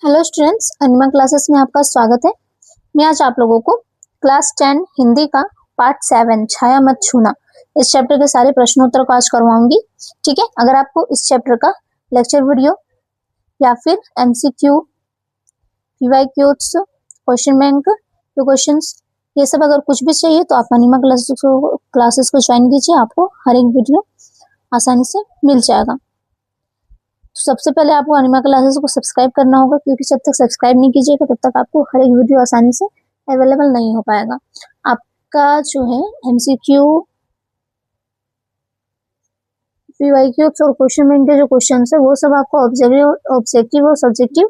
Hello students, अनिमा classes में आपका स्वागत है। मैं आज आप लोगों को क्लास 10 हिंदी का पार्ट 7 छाया मत छूना इस चैप्टर के सारे प्रश्नोत्तर को आज करवाऊंगी। ठीक है, अगर आपको इस चैप्टर का लेक्चर वीडियो या फिर एमसीक्यू, पीवाईक्यूज, क्वेश्चन बैंक के क्वेश्चंस, ये सब अगर कुछ भी चाहिए तो आप अनिमा क्लासेस को ज्वाइन कीजिए, आपको हर एक वीडियो आसानी से मिल जाएगा। तो सबसे पहले आपको अनिमा क्लासेस को सब्सक्राइब करना होगा, क्योंकि जब तक सब्सक्राइब नहीं कीजिएगा तब तक आपको हर एक वीडियो आसानी से अवेलेबल नहीं हो पाएगा। आपका जो है एमसीक्यू, पीवाईक्यू और क्वेश्चन बैंक के जो क्वेश्चन है वो सब आपको ऑब्जेक्टिव और सब्जेक्टिव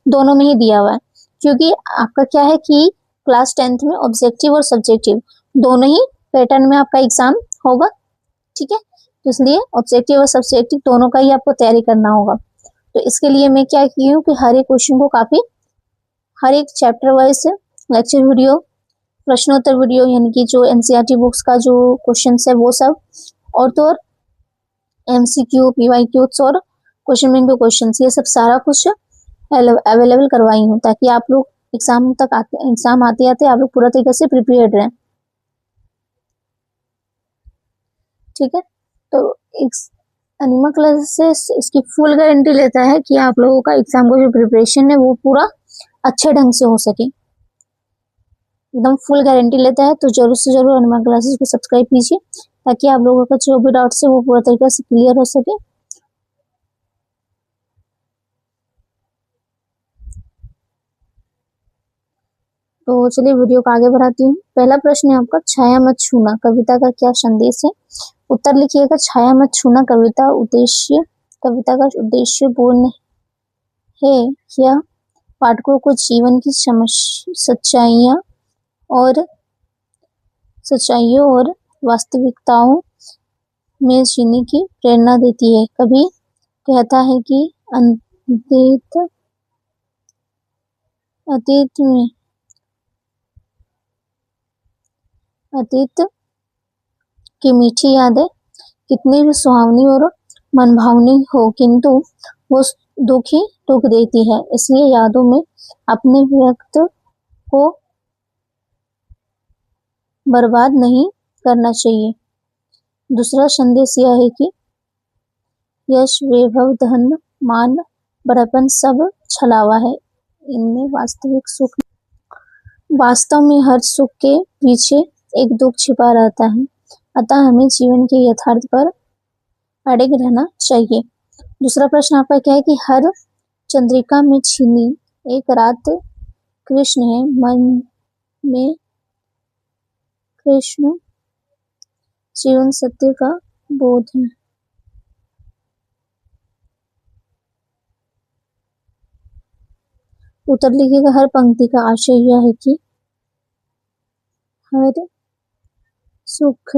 दोनों में ही दिया हुआ है, क्योंकि आपका क्या है कि क्लास 10th में ऑब्जेक्टिव और सब्जेक्टिव दोनों ही पैटर्न में आपका एग्जाम होगा। ठीक है, तो इसलिए ऑब्जेक्टिव और सब्जेक्टिव दोनों का ही आपको तैयारी करना होगा। तो इसके लिए मैं क्या की हूँ कि हर एक क्वेश्चन को काफी हर एक चैप्टर वाइज लेक्चर वीडियो, प्रश्नोत्तर वीडियो, यानी कि जो एनसीईआरटी बुक्स का जो क्वेश्चन है वो सब, और तो और एमसीक्यू, पीवाईक्यू और क्वेश्चन बैंक के क्वेश्चन, ये सब सारा कुछ अवेलेबल करवाई हूँ, ताकि आप लोग एग्जाम आते आते आप लोग पूरा तरीके से प्रिपेयर्ड रहें। ठीक है, तो अनिमा क्लासेस इसकी फुल गारंटी लेता है कि आप लोगों का एग्जाम का जो प्रिपरेशन है वो पूरा अच्छे ढंग से हो सके, एकदम फुल गारंटी लेता है। तो जरूर से जरूर अनिमा क्लासेस को सब्सक्राइब कीजिए, ताकि आप लोगों का जो भी डाउट्स है वो पूरा तरीके से क्लियर हो सके। तो चलिए वीडियो को आगे बढ़ाती हूँ। पहला प्रश्न है आपका, छाया मत छूना कविता का क्या संदेश है? उत्तर लिखिएगा। छाया मत छूना कविता का उद्देश्य पूर्ण है। यह पाठकों को जीवन की सच्चाइयों और वास्तविकताओं में जीने की प्रेरणा देती है। कवि कहता है कि अतीत की मीठी यादें कितनी भी सुहावनी और मनभावनी हो, किंतु वो दुख देती है। इसलिए यादों में अपने व्यक्त को बर्बाद नहीं करना चाहिए। दूसरा संदेश यह है कि यश, वैभव, धन, मान, बड़प्पन सब छलावा है, इनमें वास्तविक सुख। वास्तव में हर सुख के पीछे एक दुख छिपा रहता है, अतः हमें जीवन के यथार्थ पर अड़िग रहना चाहिए। दूसरा प्रश्न आपका क्या है कि हर चंद्रिका में छीनी एक रात कृष्ण है, मन में कृष्ण जीवन सत्य का बोध है। उत्तर लिखिएगा। हर पंक्ति का आशय यह है कि हर सुख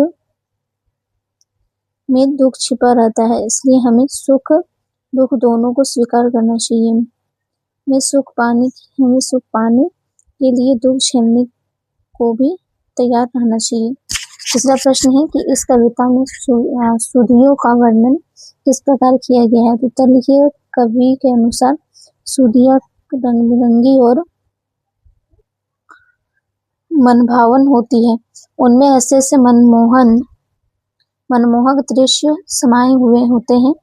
में दुख छिपा रहता है, इसलिए हमें सुख दुख दोनों को स्वीकार करना चाहिए। हमें सुख पाने के लिए दुख झेलने को भी तैयार रहना चाहिए। तीसरा प्रश्न है कि इस कविता में सुधियों का वर्णन किस प्रकार किया गया है? उत्तर लिखिए। कवि के अनुसार सुधियां रंग बिरंगी और मनभावन होती है, उनमें ऐसे ऐसे मनमोहक दृश्य समाये हुए होते हैं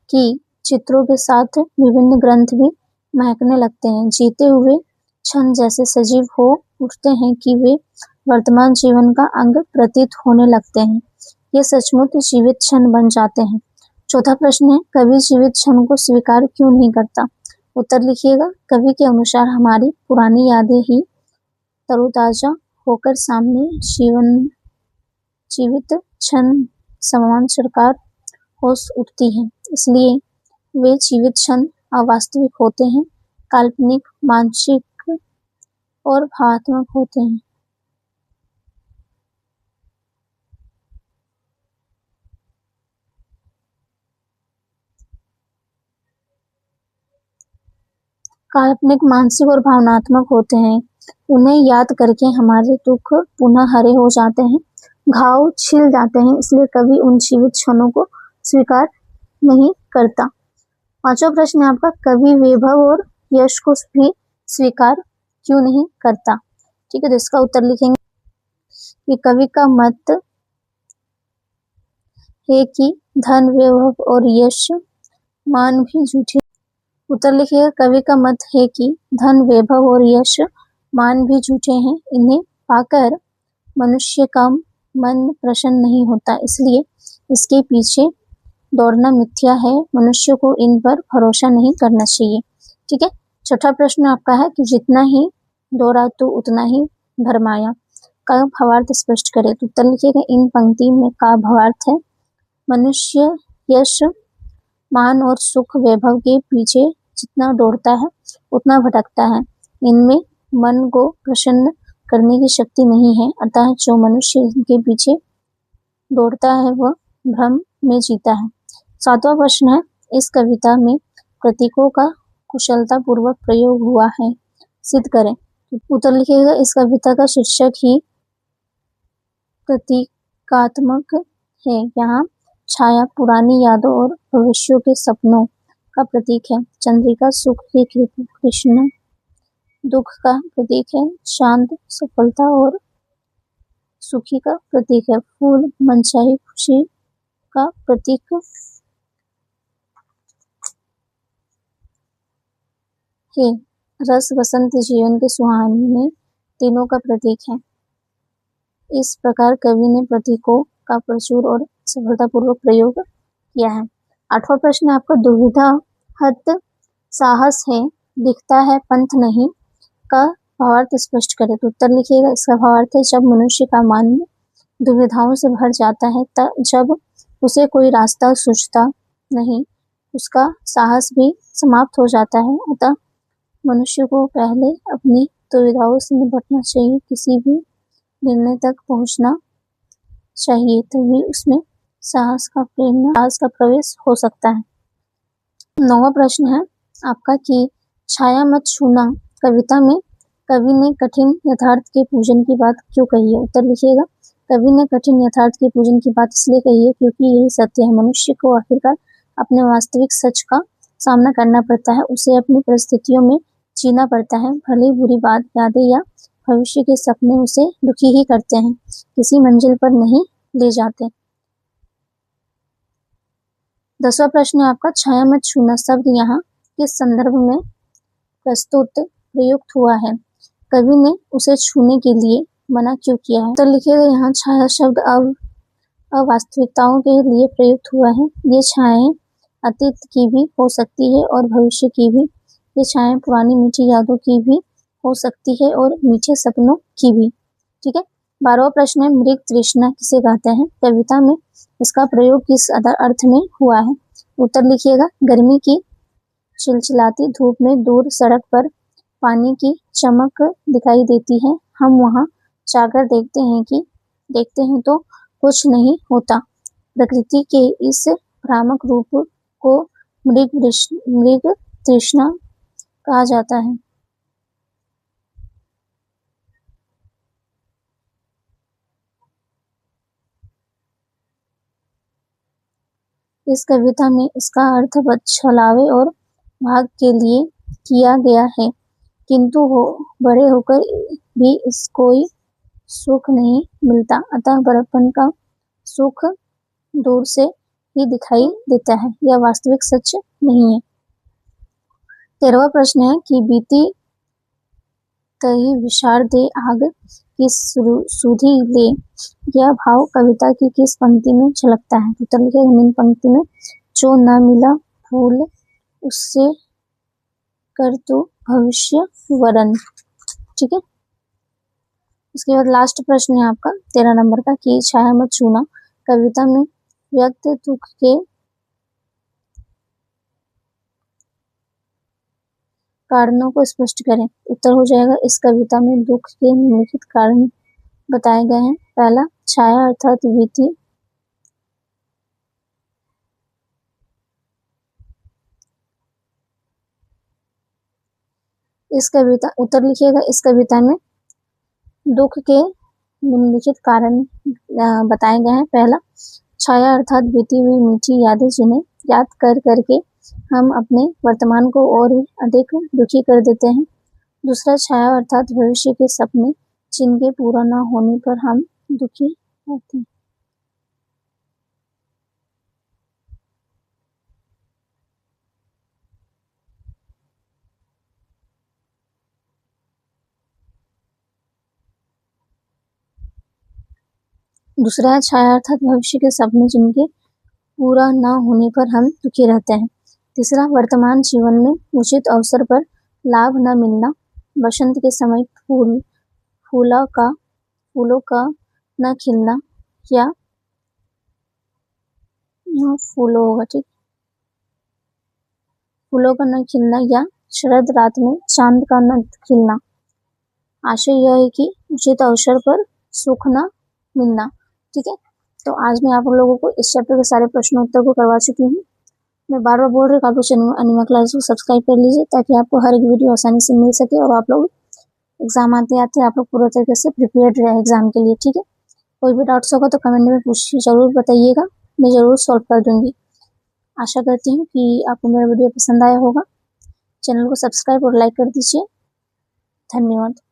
कि चित्रों के साथ विभिन्न ग्रंथ भी महकने लगते हैं। जीते हुए क्षण जैसे सजीव हो उठते हैं कि वे वर्तमान जीवन का अंग प्रतीत होने लगते हैं। ये सचमुच जीवित क्षण बन जाते हैं। चौथा प्रश्न है, कवि जीवित क्षण को स्वीकार क्यों नहीं करता? उत्तर लिखिएगा। कवि के अनुसार हमारी पुरानी यादें ही तरोताजा होकर सामने जीवित क्षण समान सरकार हो उठती है, इसलिए वे जीवित क्षण अवास्तविक होते हैं, काल्पनिक, मानसिक और भावनात्मक होते हैं। काल्पनिक, मानसिक और भावनात्मक होते हैं। उन्हें याद करके हमारे दुख पुनः हरे हो जाते हैं, घाव छिल जाते हैं, इसलिए कभी उन जीवित क्षणों को स्वीकार नहीं करता। पांचवा प्रश्न है आपका, कवि वैभव और यश को भी स्वीकार क्यों नहीं करता। ठीक है, तो इसका उत्तर लिखेंगे कि कवि का मत है कि धन, वैभव और यश, मान भी झूठे। उत्तर लिखिएगा, कवि का मत है कि धन, वैभव और यश, मान भी झूठे हैं। इन्हें पाकर मनुष्य का मन प्रसन्न नहीं होता, इसलिए इसके पीछे दौड़ना मिथ्या है। मनुष्य को इन पर भरोसा नहीं करना चाहिए। ठीक है, छठा प्रश्न आपका है कि जितना ही दौड़ा तो उतना ही भरमाया का भावार्थ स्पष्ट करें। तो उत्तर लिखिएगा, इन पंक्ति में का भावार्थ है, मनुष्य यश, मान और सुख, वैभव के पीछे जितना दौड़ता है उतना भटकता है। इनमें मन को प्रसन्न करने की शक्ति नहीं है, अतः जो मनुष्य इनके पीछे दौड़ता है वह भ्रम में जीता है। सातवां प्रश्न है, इस कविता में प्रतीकों का कुशलता पूर्वक प्रयोग हुआ है, सिद्ध करें। उत्तर लिखिएगा, इस कविता का शीर्षक ही प्रतीकात्मक है। यहाँ छाया पुरानी यादों और भविष्यों के सपनों का प्रतीक है। चंद्रिका सुख की कृष्ण दुख का प्रतीक है। शांत सफलता और सुखी का प्रतीक है। फूल मनचाही खुशी का प्रतीक है। रस वसंत जीवन के सुहाने तीनों का प्रतीक है। इस प्रकार कवि ने प्रतीकों का प्रचुर और सफलतापूर्वक प्रयोग किया है। आठवां प्रश्न आपका, दुविधा हत साहस है, दिखता है पंथ नहीं का भावार्थ स्पष्ट करें। तो उत्तर लिखिएगा, इसका भावार्थ है, जब मनुष्य का मन दुविधाओं से भर जाता है, जब उसे कोई रास्ता सूझता नहीं, उसका साहस भी समाप्त हो जाता है, अतः मनुष्य को पहले अपनी दुविधाओं से निपटना चाहिए, किसी भी निर्णय तक पहुंचना चाहिए, तभी उसमें साहस का प्रवेश हो सकता है। नौवां प्रश्न है आपका कि छाया मत छूना कविता में कवि ने कठिन यथार्थ के पूजन की बात क्यों कही है। उत्तर लिखिएगा, कवि ने कठिन यथार्थ के पूजन की बात इसलिए कही है क्योंकि यही सत्य है। मनुष्य को आखिरकार अपने वास्तविक सच का सामना करना पड़ता है, उसे अपनी परिस्थितियों में जीना पड़ता है। भले बुरी बात, यादें या भविष्य के सपने उसे दुखी ही करते हैं, किसी मंजिल पर नहीं ले जाते। 10वां प्रश्न है आपका, छाया मत छूना शब्द यहाँ किस संदर्भ में प्रस्तुत प्रयुक्त हुआ है, कवि ने उसे छूने के लिए मना क्यों किया है। तो लिखिएगा, यहाँ छाया शब्द अवास्तविकताओं के लिए प्रयुक्त हुआ है। ये छायाएं अतीत की भी हो सकती है और भविष्य की भी। ये छायाएं पुरानी मीठी यादों की भी हो सकती है और मीठे सपनों की भी। ठीक है, 12वां प्रश्न है, मृग तृष्णा किसे कहते हैं, कविता में इसका प्रयोग किस अर्थ में हुआ है। उत्तर लिखिएगा, गर्मी की चिलचिलाती धूप में दूर सड़क पर पानी की चमक दिखाई देती है, हम वहां जाकर देखते हैं तो कुछ नहीं होता। प्रकृति के इस भ्रामक रूप को मृग तृष्णा कहा जाता है। इस कविता में इसका अर्थ छलावे और भाग के लिए किया गया है, किंतु बड़े होकर भी इस कोई सुख नहीं मिलता, अतः बड़प्पन का सुख दूर से ही दिखाई देता है, यह वास्तविक सच नहीं है। 13वां प्रश्न है कि बीती तही विशार दे आग की सुधी ले, यह भाव कविता की किस पंक्ति में झलकता है। उत्तर लिखिएगा, निम्न पंक्ति में, जो न मिला फूल उससे कर तू भविष्य वरन। ठीक है, उसके बाद लास्ट प्रश्न है आपका 13 नंबर का कि छाया मत छूना कविता में व्यक्त दुख के कारणों को स्पष्ट करें। उत्तर हो जाएगा, इस कविता में दुख के निम्नलिखित कारण बताए गए हैं। पहला, छाया अर्थात बीती इस कविता उत्तर लिखिएगा, इस कविता में दुख के निम्नलिखित कारण बताए गए हैं। पहला, छाया अर्थात बीती हुई मीठी यादें, जिन्हें याद कर करके हम अपने वर्तमान को और अधिक दुखी कर देते हैं। दूसरा, छाया अर्थात भविष्य के सपने जिनके पूरा न होने पर हम दुखी होते हैं। दूसरा है छाया अर्थात भविष्य के सपने जिनके पूरा न होने पर हम दुखी रहते हैं। तीसरा, वर्तमान जीवन में उचित अवसर पर लाभ न मिलना, बसंत के समय फूलों का न खिलना या फूलों का न खिलना या शरद रात में चांद का न खिलना। आशय यह है कि उचित अवसर पर सुख न मिलना। ठीक है, तो आज मैं आप लोगों को इस चैप्टर के सारे प्रश्नों उत्तर को करवा चुकी हूँ। मैं बार बार बोल रही हूँ आप लोग अनिमा क्लास को सब्सक्राइब कर लीजिए ताकि आपको हर एक वीडियो आसानी से मिल सके और आप लोग एग्जाम आते आते आप लोग पूरा तरीके से प्रिपेयर्ड रहे एग्जाम के लिए। ठीक है, कोई भी डाउट्स होगा तो कमेंट में पूछिए, जरूर बताइएगा, मैं जरूर सॉल्व कर दूंगी। आशा करती हूँ कि आपको मेरा वीडियो पसंद आया होगा। चैनल को सब्सक्राइब और लाइक कर दीजिए। धन्यवाद।